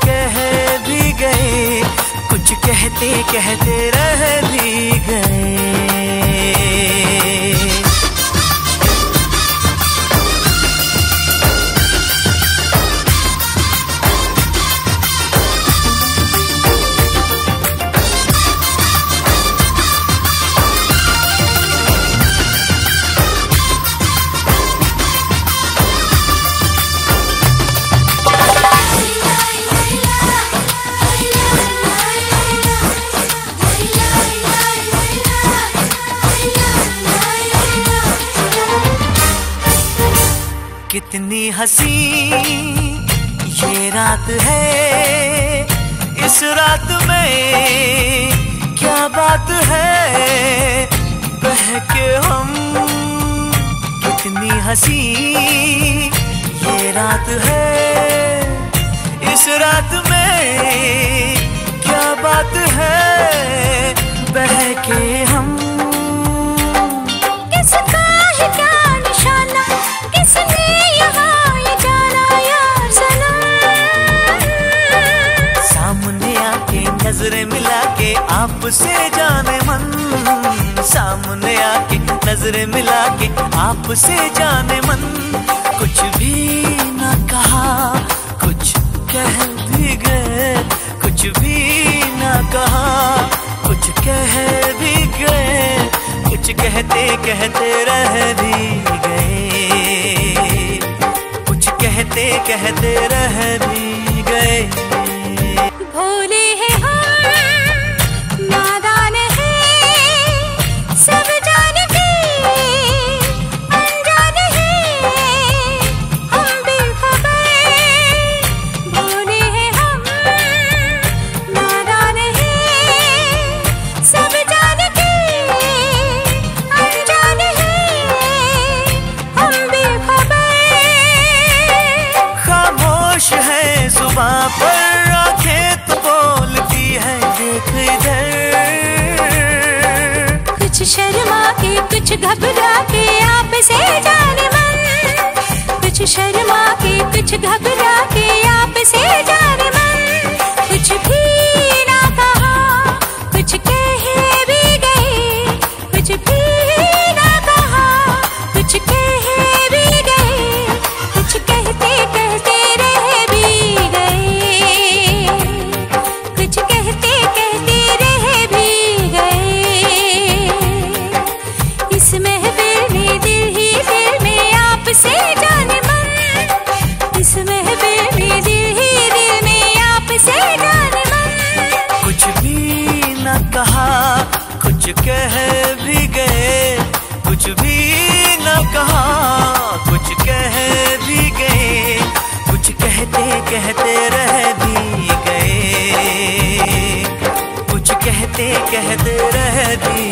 कह भी गए, कुछ कहते कहते रह भी गए। कितनी हंसी ये रात है, इस रात में क्या बात है, बहके हम। कितनी हंसी ये रात है, इस रात में क्या बात है, बहके हम। किसका है क्या निशाना, किसने यहाँ ये जाना यार सनम। सामने आके नजरें मिला के आपसे जाने मन, सामने आके नजरें मिला के आपसे जाने मन। कुछ भी ना कहा, कुछ कह भी गए, कुछ भी ना कहा, कुछ कह भी गए, कुछ कहते कहते रह भी गए, कुछ कहते कहते रह भी गए। भोले हैं हम, नादान हैं, सब जानते अनजान हैं, हम बेखबर। भोले हैं हम, नादान हैं, सब जानते अनजान हैं, हम बेखबर। खामोश है जुबां पर, आंखें तो बोलती है देख इधर। कुछ शर्मा के कुछ घबरा के आपसे जाने मन, कुछ शर्मा के कुछ घबरा के आपसे जाने मन। कुछ भी ना कहा, कुछ कह भी गए, कुछ भी ना कहा, कुछ कह भी गए, कुछ कहते कहते रह भी गए, कुछ कहते कहते रह भी गए। इस महफिल में दिल ही दिल में आपसे जाने मन, इस महफिल में दिल ही दिल में आपसे जाने मन। कुछ भी न कहा, कुछ कह भी गए, कुछ भी न कहा, कुछ कह भी गए, कुछ कहते कहते रह भी गए, कुछ कहते कहते रह भी